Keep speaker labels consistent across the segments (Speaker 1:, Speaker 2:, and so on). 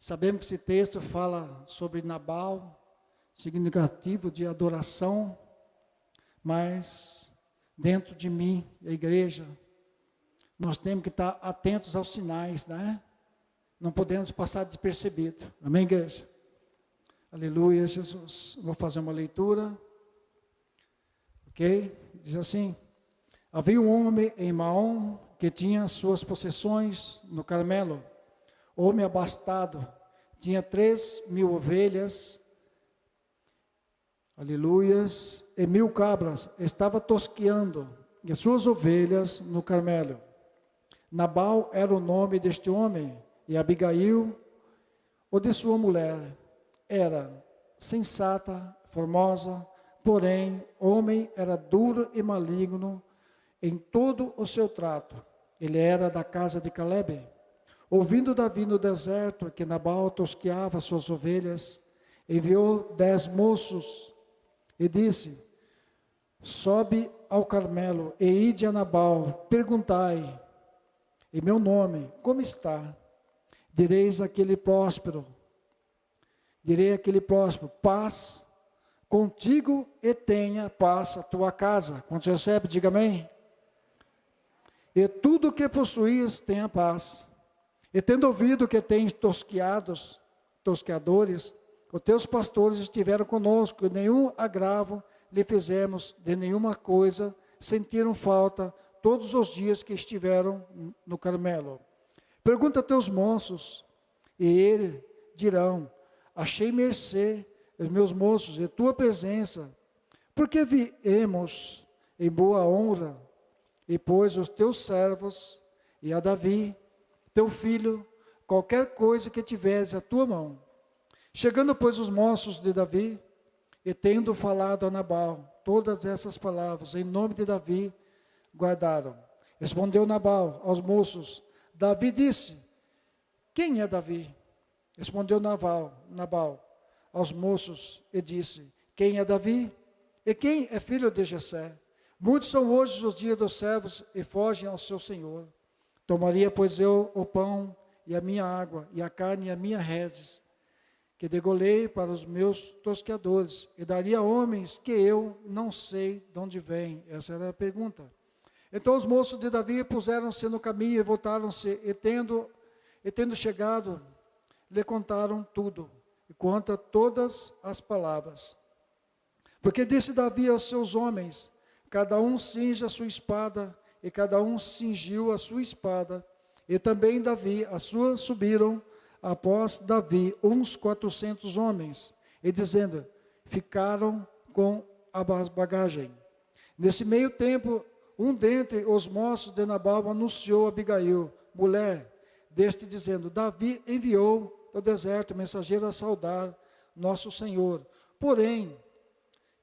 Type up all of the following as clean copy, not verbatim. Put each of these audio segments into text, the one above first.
Speaker 1: Sabemos que esse texto fala sobre Nabal, significativo de adoração, mas dentro de mim, a igreja, nós temos que estar atentos aos sinais, né? Não podemos passar despercebido. Amém, igreja? Aleluia, Jesus. Vou fazer uma leitura. Ok? Diz assim: havia um homem em Maom que tinha suas possessões no Carmelo. Homem abastado, tinha 3.000 ovelhas, aleluias, e 1.000 cabras. Estava tosqueando as suas ovelhas no Carmelo. Nabal era o nome deste homem, e Abigail, o de sua mulher, era sensata, formosa, porém, homem era duro e maligno em todo o seu trato. Ele era da casa de Calebe. Ouvindo Davi no deserto que Nabal tosqueava suas ovelhas, enviou 10 moços e disse: sobe ao Carmelo e ide a Nabal, perguntai em meu nome, como está? Direi àquele próspero, paz contigo e tenha paz a tua casa. Quando você recebe, diga amém. E tudo o que possuis tenha paz. E tendo ouvido que tens tosqueadores, os teus pastores estiveram conosco, e nenhum agravo lhe fizemos, de nenhuma coisa sentiram falta todos os dias que estiveram no Carmelo. Pergunta a teus moços, e eles dirão: achei mercê, os meus moços, e tua presença, porque viemos em boa honra, e pôs os teus servos, e a Davi, teu filho, qualquer coisa que tiveres à tua mão. Chegando, pois, os moços de Davi, e tendo falado a Nabal todas essas palavras, em nome de Davi, guardaram. Respondeu Nabal aos moços. Davi disse: quem é Davi? Respondeu Nabal aos moços e disse: quem é Davi? E quem é filho de Jessé? Muitos são hoje os dias dos servos e fogem ao seu senhor. Tomaria, pois, eu o pão e a minha água, e a carne e a minha reses, que degolei para os meus tosqueadores, e daria a homens que eu não sei de onde vêm. Essa era a pergunta. Então os moços de Davi puseram-se no caminho e voltaram-se, e tendo chegado, lhe contaram tudo, e conta todas as palavras. Porque disse Davi aos seus homens: cada um cinja a sua espada, e cada um cingiu a sua espada, e também Davi, a sua subiram após Davi uns 400 homens, e dizendo, ficaram com a bagagem. Nesse meio tempo, um dentre os moços de Nabal anunciou a Abigail, mulher deste, dizendo: Davi enviou ao deserto mensageiro a saudar nosso Senhor, porém,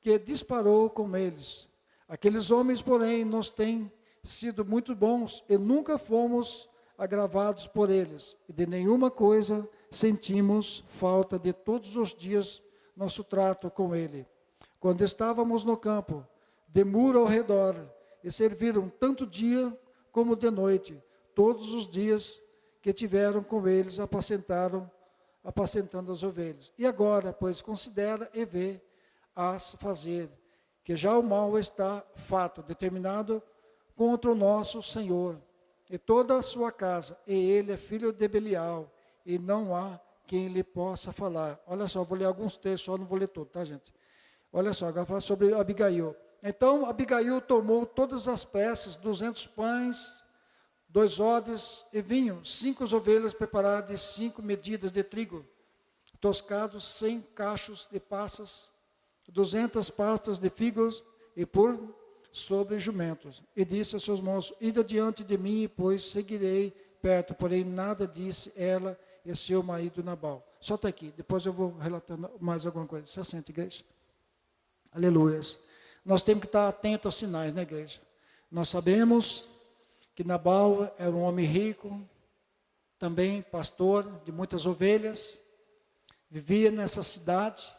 Speaker 1: que disparou com eles. Aqueles homens, porém, nos têm sido muito bons, e nunca fomos agravados por eles, e de nenhuma coisa sentimos falta de todos os dias nosso trato com ele. Quando estávamos no campo, de muro ao redor, e serviram tanto dia como de noite, todos os dias que tiveram com eles, apacentando as ovelhas. E agora, pois, considera e vê as fazer, que já o mal está fato, determinado contra o nosso Senhor, e toda a sua casa, e ele é filho de Belial, e não há quem lhe possa falar. Olha só, vou ler alguns textos, só não vou ler tudo, tá, gente? Olha só, agora falar sobre Abigail. Então, Abigail tomou todas as peças, 200 pães, 2 odres e vinho, 5 ovelhas preparadas e 5 medidas de trigo, toscados, 100 cachos de passas, 200 pastas de figos, e por sobre jumentos. E disse a seus moços: ide adiante de mim, pois seguirei perto. Porém, nada disse ela e seu marido Nabal. Só está aqui, depois eu vou relatando mais alguma coisa. Se assente, igreja. Aleluias. Nós temos que estar atentos aos sinais, né, igreja? Nós sabemos que Nabal era um homem rico, também pastor de muitas ovelhas, vivia nessa cidade,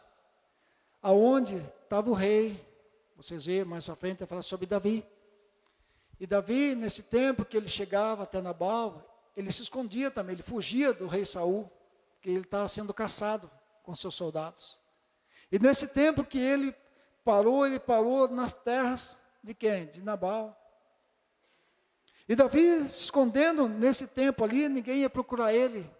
Speaker 1: aonde estava o rei. Vocês veem mais à frente, vai falar sobre Davi. E Davi, nesse tempo que ele chegava até Nabal, ele se escondia também, ele fugia do rei Saul. que ele estava sendo caçado com seus soldados. E nesse tempo que ele parou nas terras de quem? De Nabal. E Davi, se escondendo nesse tempo ali, ninguém ia procurar ele,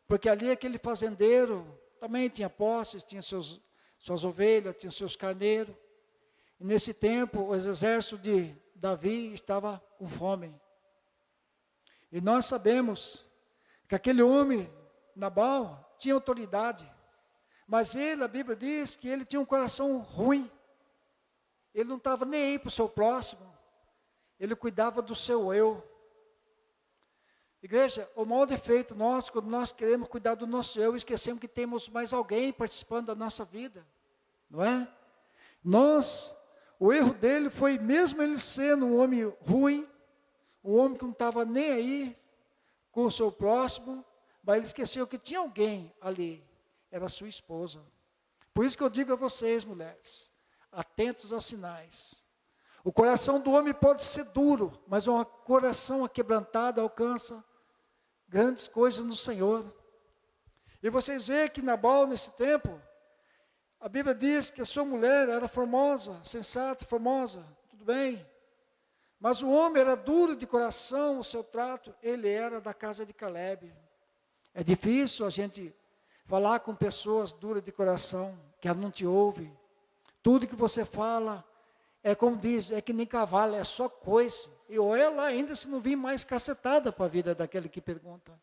Speaker 1: porque ali aquele fazendeiro também tinha posses, tinha suas ovelhas, tinha seus carneiros. E nesse tempo, o exército de Davi estava com fome. E nós sabemos que aquele homem, Nabal, tinha autoridade, mas ele, a Bíblia diz que ele tinha um coração ruim. Ele não estava nem aí para o seu próximo, ele cuidava do seu eu. Igreja, o maior defeito nosso, quando nós queremos cuidar do nosso eu, esquecemos que temos mais alguém participando da nossa vida, não é? O erro dele foi, mesmo ele sendo um homem ruim, um homem que não estava nem aí com o seu próximo, mas ele esqueceu que tinha alguém ali, era a sua esposa. Por isso que eu digo a vocês, mulheres, atentos aos sinais. O coração do homem pode ser duro, mas um coração aquebrantado alcança grandes coisas no Senhor. E vocês veem que Nabal, nesse tempo, a Bíblia diz que a sua mulher era formosa, sensata, formosa, tudo bem. Mas o homem era duro de coração, o seu trato, ele era da casa de Caleb. É difícil a gente falar com pessoas duras de coração, que ela não te ouve. Tudo que você fala, é como diz, é que nem cavalo, é só coice. E olha lá ainda se não vir mais cacetada para a vida daquele que pergunta.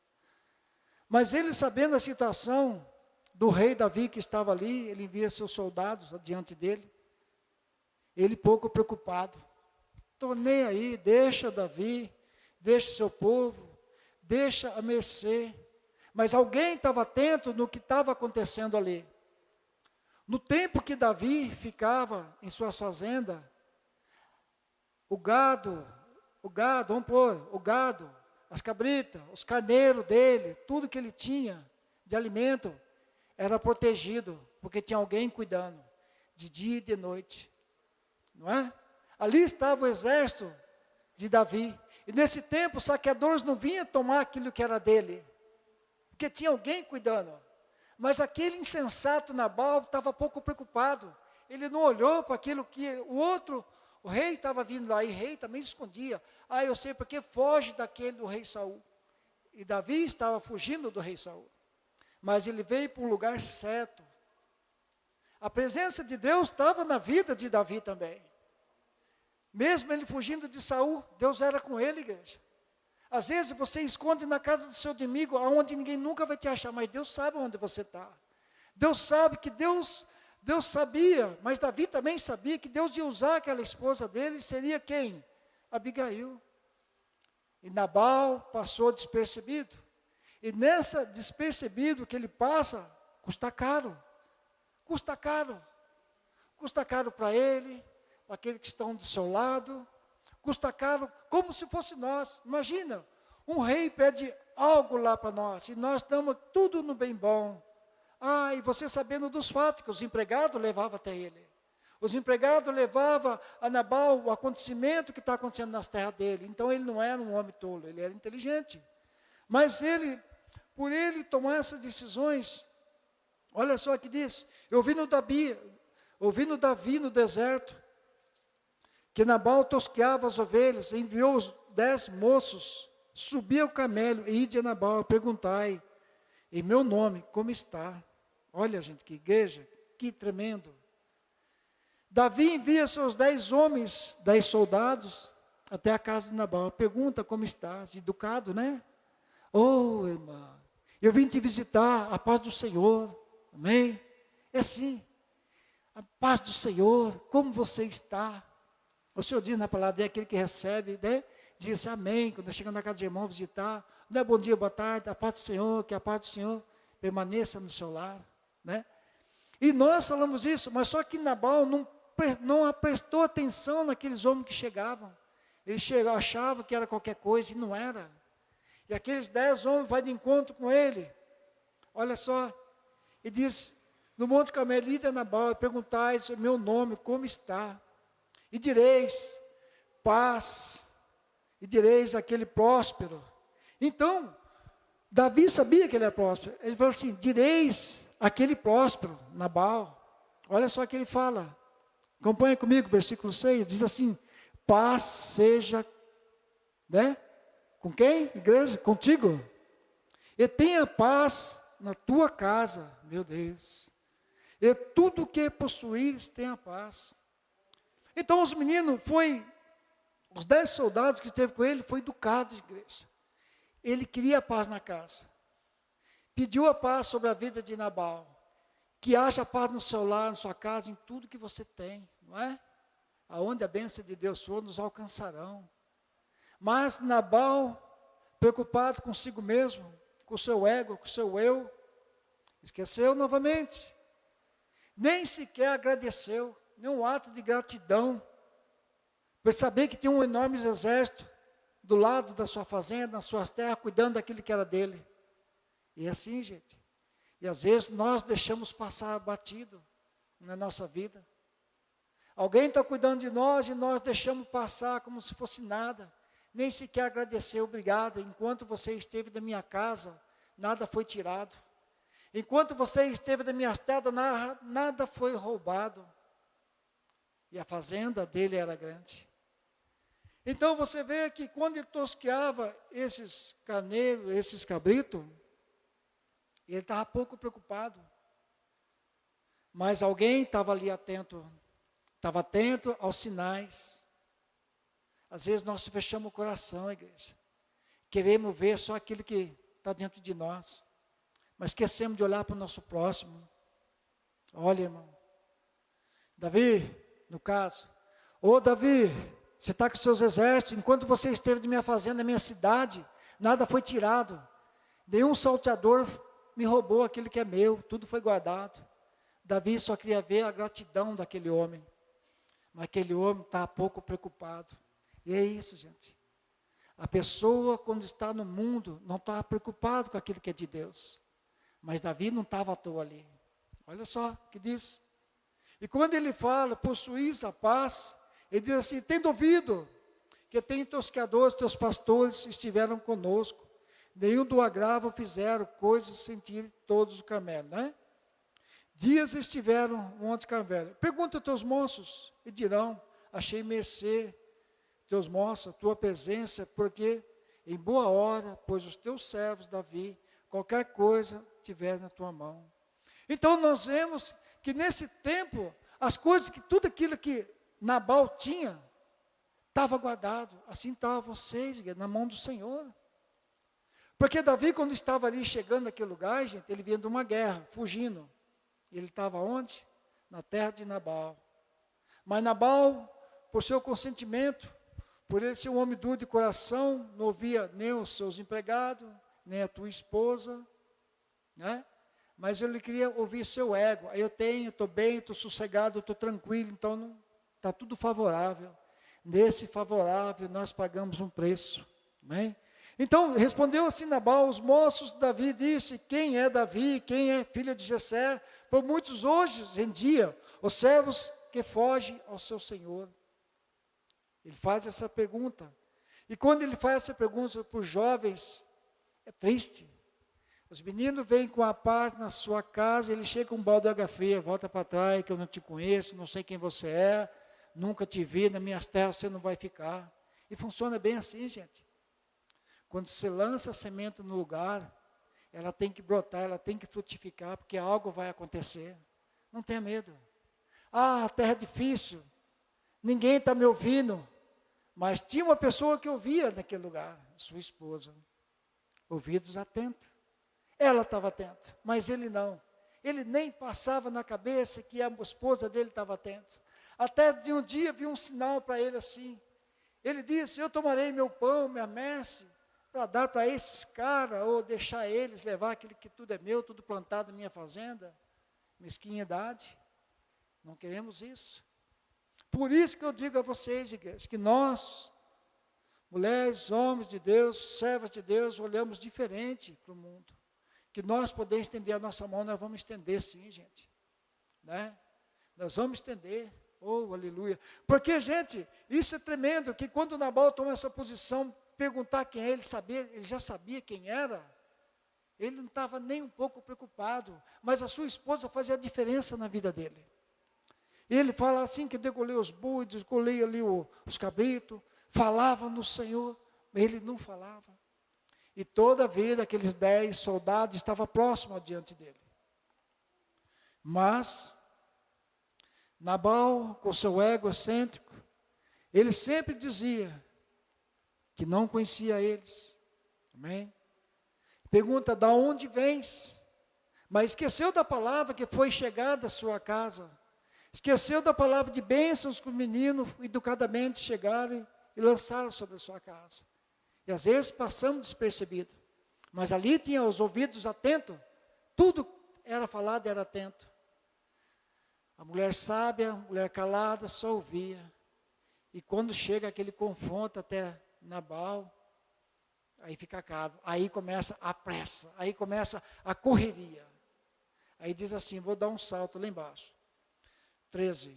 Speaker 1: Mas ele, sabendo a situação do rei Davi que estava ali, ele envia seus soldados adiante dele. Ele pouco preocupado. Estou nem aí, deixa Davi, deixa seu povo, deixa a mercê. Mas alguém estava atento no que estava acontecendo ali. No tempo que Davi ficava em suas fazendas, o gado, as cabritas, os carneiros dele, tudo que ele tinha de alimento, era protegido, porque tinha alguém cuidando, de dia e de noite, não é? Ali estava o exército de Davi, e nesse tempo os saqueadores não vinham tomar aquilo que era dele, porque tinha alguém cuidando, mas aquele insensato Nabal estava pouco preocupado, ele não olhou para aquilo que o rei estava vindo lá, e o rei também escondia, eu sei porque foge daquele do rei Saul, e Davi estava fugindo do rei Saul, mas ele veio para um lugar certo. A presença de Deus estava na vida de Davi também. Mesmo ele fugindo de Saul, Deus era com ele, igreja. Às vezes você esconde na casa do seu inimigo, onde ninguém nunca vai te achar, mas Deus sabe onde você está. Deus sabe que Deus sabia, mas Davi também sabia que Deus ia usar aquela esposa dele, seria quem? Abigail. E Nabal passou despercebido. E nessa despercebido que ele passa, custa caro. Custa caro. Custa caro para ele, para aqueles que estão do seu lado. Custa caro, como se fosse nós. Imagina, um rei pede algo lá para nós, e nós estamos tudo no bem bom. E você sabendo dos fatos, que os empregados levavam até ele. Os empregados levavam a Nabal o acontecimento que está acontecendo nas terras dele. Então ele não era um homem tolo, ele era inteligente. Mas por ele tomar essas decisões, olha só que diz, ouvindo Davi no deserto, que Nabal tosqueava as ovelhas, enviou os 10 moços, subia o camelo, e ide a Nabal, perguntai, em meu nome, como está? Olha, gente, que igreja, que tremendo. Davi envia seus 10 homens, 10 soldados, até a casa de Nabal, pergunta como está, educado, né? Irmã, eu vim te visitar, a paz do Senhor, amém? É assim, a paz do Senhor, como você está? O Senhor diz na palavra, é aquele que recebe, né? Diz amém, quando chega na casa de irmão visitar, não é bom dia, boa tarde, a paz do Senhor, que a paz do Senhor permaneça no seu lar, né? E nós falamos isso, mas só que Nabal não prestou atenção naqueles homens que chegavam, ele achava que era qualquer coisa, e não era. E aqueles 10 homens vão de encontro com ele, olha só, e diz, no Monte Carmelo, ide a Nabal, e perguntais o meu nome, como está? E direis, paz, e direis aquele próspero. Então, Davi sabia que ele era próspero. Ele falou assim: direis aquele próspero, Nabal. Olha só o que ele fala. Acompanha comigo, versículo 6, diz assim: paz seja, né? Com quem? Igreja? Contigo. E tenha paz na tua casa, meu Deus. E tudo que possuís tenha paz. Então os meninos os 10 soldados que esteve com ele, foi educado, igreja. Ele queria a paz na casa. Pediu a paz sobre a vida de Nabal. Que haja paz no seu lar, na sua casa, em tudo que você tem, não é? Aonde a bênção de Deus for, nos alcançarão. Mas Nabal, preocupado consigo mesmo, com o seu ego, com o seu eu, esqueceu novamente. Nem sequer agradeceu, nenhum ato de gratidão, por saber que tinha um enorme exército do lado da sua fazenda, nas suas terras, cuidando daquilo que era dele. E assim, gente, e às vezes nós deixamos passar batido na nossa vida. Alguém está cuidando de nós e nós deixamos passar como se fosse nada. Nem sequer agradecer, obrigado. Enquanto você esteve da minha casa, nada foi tirado. Enquanto você esteve da minha terra, nada foi roubado. E a fazenda dele era grande. Então você vê que quando ele tosqueava esses carneiros, esses cabritos, ele estava pouco preocupado. Mas alguém estava ali atento aos sinais. Às vezes nós fechamos o coração, igreja. Queremos ver só aquilo que está dentro de nós. Mas esquecemos de olhar para o nosso próximo. Olha, irmão. Davi, no caso. Ô Davi, você está com seus exércitos. Enquanto você esteve na minha fazenda, na minha cidade, nada foi tirado. Nenhum salteador me roubou aquilo que é meu. Tudo foi guardado. Davi só queria ver a gratidão daquele homem. Mas aquele homem está pouco preocupado. E é isso, gente. A pessoa, quando está no mundo, não está preocupado com aquilo que é de Deus. Mas Davi não estava à toa ali. Olha só o que diz. E quando ele fala, possuís a paz, ele diz assim: tendo ouvido que tem tosqueadores, teus pastores estiveram conosco, nenhum do agravo fizeram coisas sentir todos o Carmelo, né? Dias estiveram no Monte Carmelo. Pergunta aos teus moços, e dirão: achei mercê, teus moços, a tua presença, porque em boa hora, pois os teus servos, Davi, qualquer coisa tiver na tua mão. Então nós vemos que nesse tempo, tudo aquilo que Nabal tinha, estava guardado. Assim estava vocês, na mão do Senhor. Porque Davi, quando estava ali chegando naquele lugar, gente, ele vinha de uma guerra, fugindo. E ele estava onde? Na terra de Nabal. Mas Nabal, por seu consentimento, por ele ser um homem duro de coração, não ouvia nem os seus empregados, nem a tua esposa, né? Mas ele queria ouvir seu ego. Eu estou bem, estou sossegado, estou tranquilo, então está tudo favorável. Nesse favorável nós pagamos um preço. Amém? Então respondeu assim Nabal: os moços de Davi disse: quem é Davi, quem é filho de Jessé? Por muitos hoje em dia, os servos que fogem ao seu senhor. Ele faz essa pergunta. E quando ele faz essa pergunta para os jovens, é triste. Os meninos vêm com a paz na sua casa, ele chega com um balde de água fria: volta para trás, que eu não te conheço, não sei quem você é, nunca te vi, nas minhas terras você não vai ficar. E funciona bem assim, gente. Quando você lança a semente no lugar, ela tem que brotar, ela tem que frutificar, porque algo vai acontecer. Não tenha medo. Ah, a terra é difícil, ninguém está me ouvindo. Mas tinha uma pessoa que ouvia naquele lugar, sua esposa. Ouvidos atentos. Ela estava atenta, mas ele não. Ele nem passava na cabeça que a esposa dele estava atenta. Até de um dia viu um sinal para ele assim. Ele disse: eu tomarei meu pão, minha messe, para dar para esses caras, ou deixar eles levar aquilo que tudo é meu, tudo plantado na minha fazenda. Mesquinhidade. Não queremos isso. Por isso que eu digo a vocês, igreja, que nós, mulheres, homens de Deus, servas de Deus, olhamos diferente para o mundo. Que nós podemos estender a nossa mão, nós vamos estender sim, gente. Né? Nós vamos estender. Oh, aleluia. Porque, gente, isso é tremendo, que quando Nabal toma essa posição, perguntar quem é, ele já sabia quem era. Ele não estava nem um pouco preocupado, mas a sua esposa fazia a diferença na vida dele. Ele fala assim que degolei os bois, degolei ali os cabritos, falava no Senhor, ele não falava. E toda a vida aqueles 10 soldados estavam próximos diante dele. Mas Nabal, com seu ego excêntrico, ele sempre dizia que não conhecia eles. Amém? Pergunta, da onde vens? Mas esqueceu da palavra que foi chegada à sua casa. Esqueceu da palavra de bênçãos que o menino educadamente chegaram e lançaram sobre a sua casa. E às vezes passamos despercebido. Mas ali tinha os ouvidos atentos. Tudo era falado, era atento. A mulher sábia, a mulher calada, só ouvia. E quando chega aquele confronto até Nabal, aí fica caro. Aí começa a pressa, aí começa a correria. Aí diz assim, vou dar um salto lá embaixo. 13.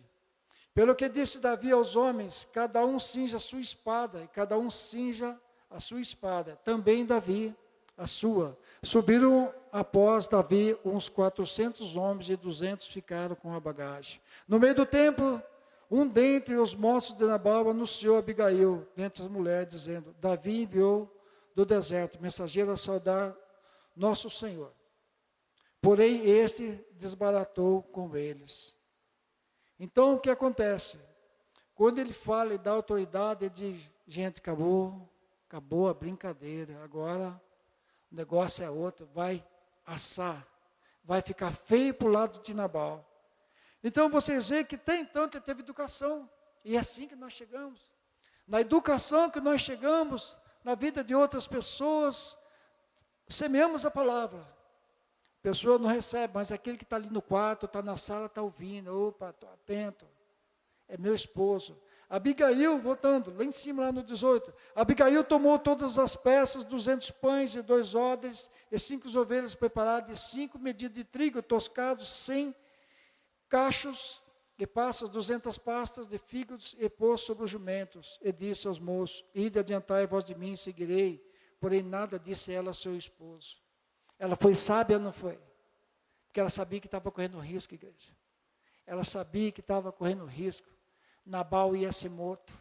Speaker 1: Pelo que disse Davi aos homens, cada um cinja a sua espada, e cada um cinja a sua espada. Também Davi, a sua. Subiram após Davi uns 400 homens e 200 ficaram com a bagagem. No meio do tempo, um dentre os moços de Nabal anunciou a Abigail, dentre as mulheres, dizendo, Davi enviou do deserto mensageiro a saudar nosso Senhor. Porém, este desbaratou com eles. Então, o que acontece? Quando ele fala e dá autoridade, ele diz, gente, acabou a brincadeira, agora o negócio é outro, vai assar, vai ficar feio para o lado de Nabal. Então, vocês veem que tem tanto, ele teve educação, e é assim que nós chegamos. Na educação que nós chegamos, na vida de outras pessoas, semeamos a palavra. A pessoa não recebe, mas aquele que está ali no quarto, está na sala, está ouvindo. Opa, estou atento. É meu esposo. Abigail, voltando, lá em cima, lá no 18. Abigail tomou todas as peças, 200 pães e 2 odres, e 5 ovelhas preparadas, e 5 medidas de trigo toscados, 100 cachos, e passas, 200 pastas de figos, e pôs sobre os jumentos, e disse aos moços, ide adiantai vós de mim, seguirei. Porém nada disse ela a seu esposo. Ela foi sábia ou não foi? Porque ela sabia que estava correndo risco, igreja. Ela sabia que estava correndo risco. Nabal ia ser morto.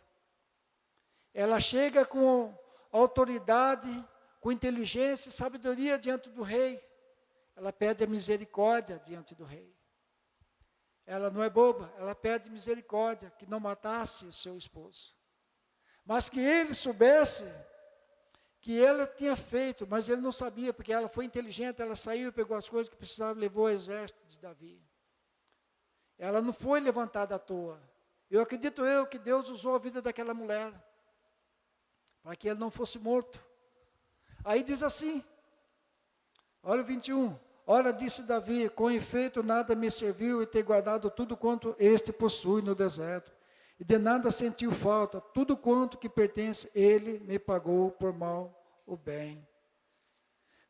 Speaker 1: Ela chega com autoridade, com inteligência e sabedoria diante do rei. Ela pede a misericórdia diante do rei. Ela não é boba, ela pede misericórdia, que não matasse o seu esposo. Mas que ele soubesse que ela tinha feito, mas ele não sabia, porque ela foi inteligente, ela saiu, pegou as coisas que precisava e levou ao exército de Davi. Ela não foi levantada à toa. Eu acredito que Deus usou a vida daquela mulher, para que ele não fosse morto. Aí diz assim, olha o 21, ora disse Davi, com efeito nada me serviu e ter guardado tudo quanto este possui no deserto. E de nada sentiu falta, tudo quanto que pertence, ele me pagou por mal o bem.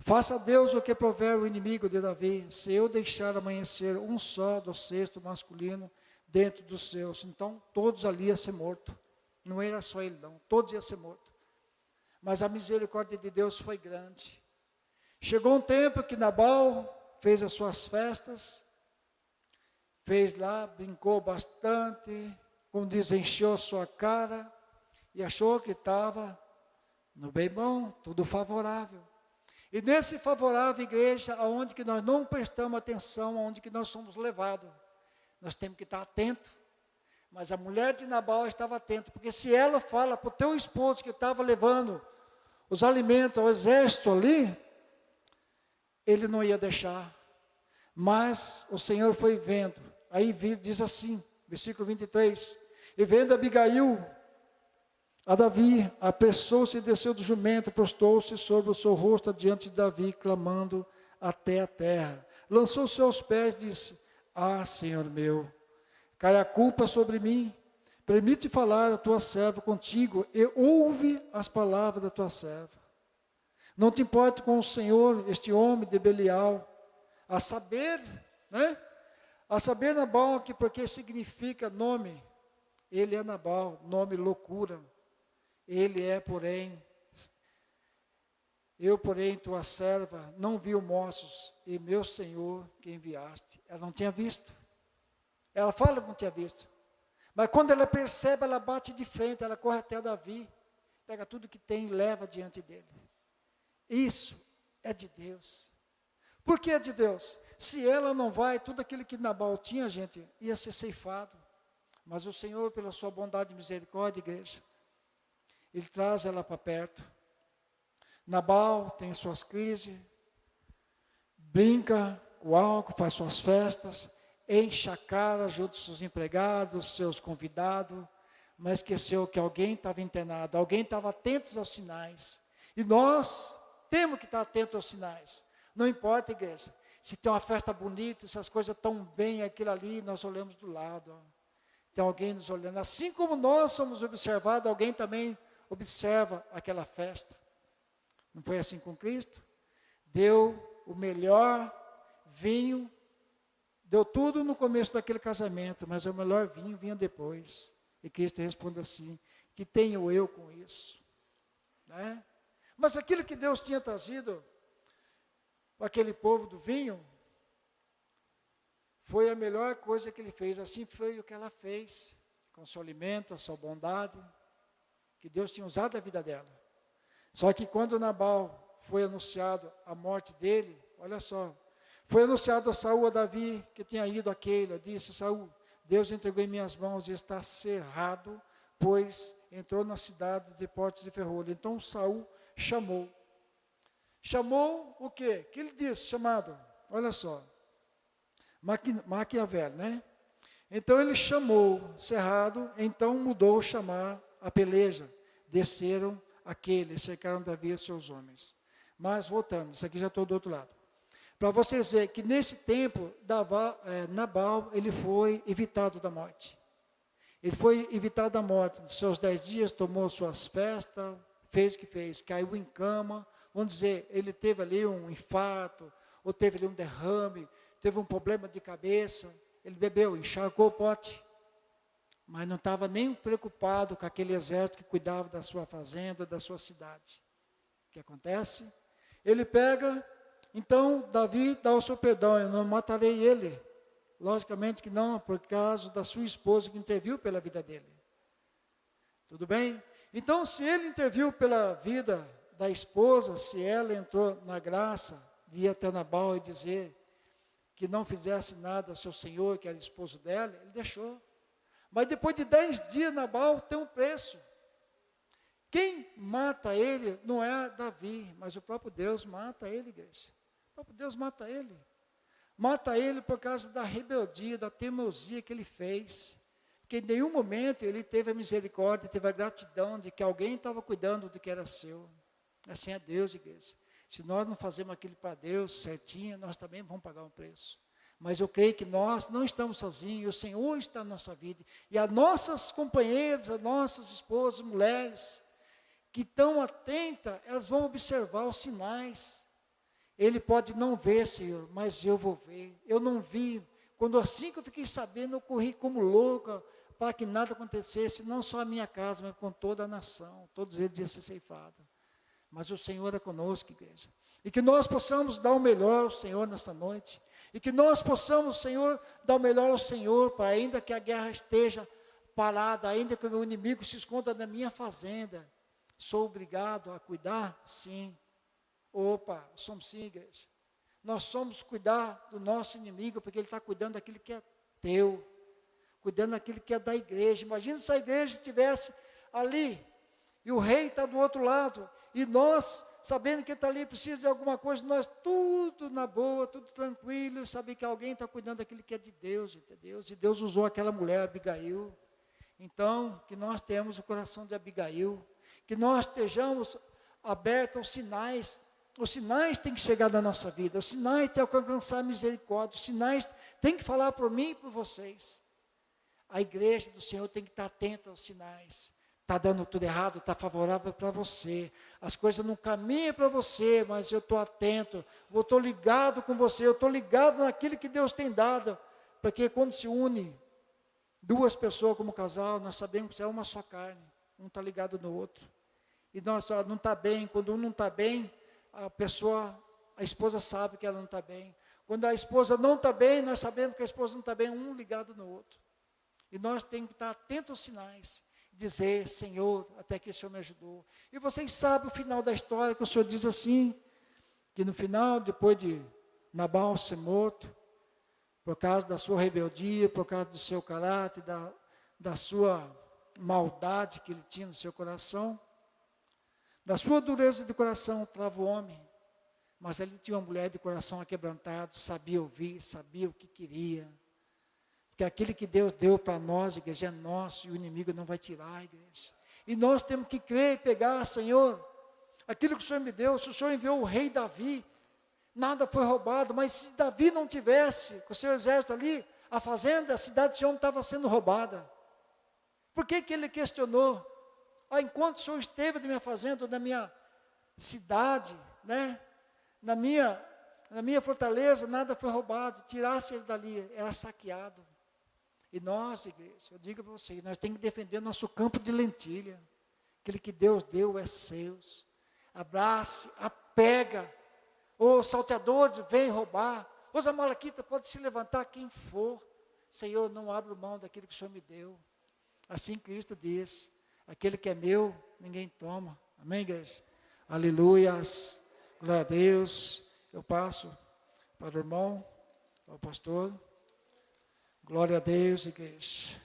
Speaker 1: Faça a Deus o que prover o inimigo de Davi, se eu deixar amanhecer um só do cesto masculino dentro dos seus, então todos ali iam ser mortos. Não era só ele não, todos iam ser mortos. Mas a misericórdia de Deus foi grande. Chegou um tempo que Nabal fez as suas festas, fez lá, brincou bastante, como diz, encheu a sua cara e achou que estava no bem bom, tudo favorável. E nesse favorável, igreja, aonde que nós não prestamos atenção, aonde que nós somos levados, nós temos que estar atentos. Mas a mulher de Nabal estava atenta, porque se ela fala para o teu esposo que estava levando os alimentos ao exército ali, ele não ia deixar. Mas o Senhor foi vendo. Aí diz assim, versículo 23, e vendo Abigail a Davi, apressou-se e desceu do jumento, prostou-se sobre o seu rosto diante de Davi, clamando até a terra. Lançou-se aos pés e disse, ah, Senhor meu, cai a culpa sobre mim, permite falar a tua serva contigo, e ouve as palavras da tua serva. Não te importe com o Senhor, este homem de Belial, a saber, a saber Nabal, que porque significa nome, ele é Nabal, nome loucura. Ele é, porém, Eu, porém, tua serva, não vi moços, e meu Senhor que enviaste. Ela não tinha visto. Ela fala que não tinha visto. Mas quando ela percebe, ela bate de frente, ela corre até Davi, pega tudo que tem e leva diante dele. Isso é de Deus. Por que é de Deus? Se ela não vai, tudo aquilo que Nabal tinha, gente, ia ser ceifado. Mas o Senhor, pela sua bondade e misericórdia, igreja, Ele traz ela para perto. Nabal tem suas crises, brinca com álcool, faz suas festas, enche a cara junto aos seus empregados, seus convidados, mas esqueceu que alguém estava internado, alguém estava atento aos sinais. E nós temos que estar atentos aos sinais. Não importa, igreja, se tem uma festa bonita, se as coisas estão bem, aquilo ali, nós olhamos do lado. Ó. Tem alguém nos olhando. Assim como nós somos observados, alguém também observa aquela festa. Não foi assim com Cristo? Deu o melhor vinho, deu tudo no começo daquele casamento, mas o melhor vinho vinha depois. E Cristo responde assim, que tenho eu com isso? Né? Mas aquilo que Deus tinha trazido para aquele povo do vinho, foi a melhor coisa que Ele fez. Assim foi o que ela fez, com seu alimento, a sua bondade, que Deus tinha usado a vida dela. Só que quando Nabal foi anunciado a morte dele, olha só, foi anunciado a Saul, a Davi, que tinha ido a Keila, disse: Saul, Deus entregou em minhas mãos e está cerrado, pois entrou na cidade de portas de ferrolho. Então Saul chamou o quê? Que ele disse, chamado, olha só, Maquiavel, né? Então ele chamou cerrado, então mudou chamar a peleja, desceram aqueles, cercaram Davi e seus homens. Mas voltando, isso aqui já estou do outro lado. Para vocês verem que nesse tempo, Nabal, ele foi evitado da morte. Ele foi evitado da morte. Nos seus 10 dias, tomou suas festas, fez o que fez, caiu em cama. Vamos dizer, ele teve ali um infarto, ou teve ali um derrame, teve um problema de cabeça. Ele bebeu, encharcou o pote. Mas não estava nem preocupado com aquele exército que cuidava da sua fazenda, da sua cidade. O que acontece? Ele pega, então Davi dá o seu perdão, eu não matarei ele. Logicamente que não, por causa da sua esposa que interviu pela vida dele. Tudo bem? Então, se ele interviu pela vida da esposa, se ela entrou na graça de ir até Nabal e dizer que não fizesse nada ao seu senhor, que era esposo dela, ele deixou. Mas depois de 10 dias, Nabal tem um preço. Quem mata ele não é Davi, mas o próprio Deus mata ele, igreja. O próprio Deus mata ele. Mata ele por causa da rebeldia, da teimosia que ele fez. Porque em nenhum momento ele teve a misericórdia, teve a gratidão de que alguém estava cuidando do que era seu. Assim é Deus, igreja. Se nós não fazemos aquilo para Deus certinho, nós também vamos pagar um preço. Mas eu creio que nós não estamos sozinhos, o Senhor está na nossa vida. E as nossas companheiras, as nossas esposas, mulheres, que estão atentas, elas vão observar os sinais. Ele pode não ver, Senhor, mas eu vou ver. Eu não vi. Quando assim que eu fiquei sabendo, eu corri como louca para que nada acontecesse, não só a minha casa, mas com toda a nação. Todos eles iam ser ceifados. Mas o Senhor é conosco, igreja. E que nós possamos dar o melhor ao Senhor nessa noite. E que nós possamos, Senhor, dar o melhor ao Senhor, para ainda que a guerra esteja parada, ainda que o meu inimigo se esconda na minha fazenda. Sou obrigado a cuidar? Sim. Opa, somos sim, igreja. Nós somos cuidar do nosso inimigo, porque ele está cuidando daquilo que é teu. Cuidando daquilo que é da igreja. Imagina se a igreja estivesse ali, e o rei está do outro lado, e nós, sabendo que está ali, precisa de alguma coisa, nós tudo na boa, tudo tranquilo, saber que alguém está cuidando daquilo que é de Deus, entendeu? E Deus usou aquela mulher, Abigail. Então, que nós tenhamos o coração de Abigail, que nós estejamos abertos aos sinais. Os sinais têm que chegar na nossa vida, os sinais têm que alcançar a misericórdia, os sinais têm que falar para mim e para vocês. A igreja do Senhor tem que estar atenta aos sinais. Está dando tudo errado, está favorável para você. As coisas não caminham para você, mas eu estou atento, eu estou ligado com você, eu estou ligado naquilo que Deus tem dado. Porque quando se une duas pessoas como casal, nós sabemos que é uma só carne, um está ligado no outro. E nós não está bem, quando um não está bem, a esposa sabe que ela não está bem. Quando a esposa não está bem, nós sabemos que a esposa não está bem, um ligado no outro. E nós temos que estar atentos aos sinais. Dizer, Senhor, até que o Senhor me ajudou. E vocês sabem o final da história, que o Senhor diz assim, que no final, depois de Nabal ser morto, por causa da sua rebeldia, por causa do seu caráter, da sua maldade que ele tinha no seu coração, da sua dureza de coração, trava o homem. Mas ele tinha uma mulher de coração aquebrantado, sabia ouvir, sabia o que queria. Porque aquele que Deus deu para nós, igreja, é nosso, e o inimigo não vai tirar, igreja. E nós temos que crer e pegar, Senhor, aquilo que o Senhor me deu. Se o Senhor enviou o rei Davi, nada foi roubado, mas se Davi não tivesse, com o seu exército ali, a fazenda, a cidade de Sião estava sendo roubada. Por que ele questionou? Enquanto o Senhor esteve na minha fazenda, na minha cidade, né? Na minha fortaleza, nada foi roubado. Tirasse ele dali, era saqueado. E nós, igreja, eu digo para vocês, nós temos que defender o nosso campo de lentilha. Aquele que Deus deu é seu. Abrace, apega. Os salteadores vêm roubar. Os amalequitas podem se levantar, quem for. Senhor, não abro mão daquilo que o Senhor me deu. Assim Cristo diz, aquele que é meu, ninguém toma. Amém, igreja? Aleluias. Glória a Deus. Eu passo para o irmão, para o pastor. Glória a Deus, igreja.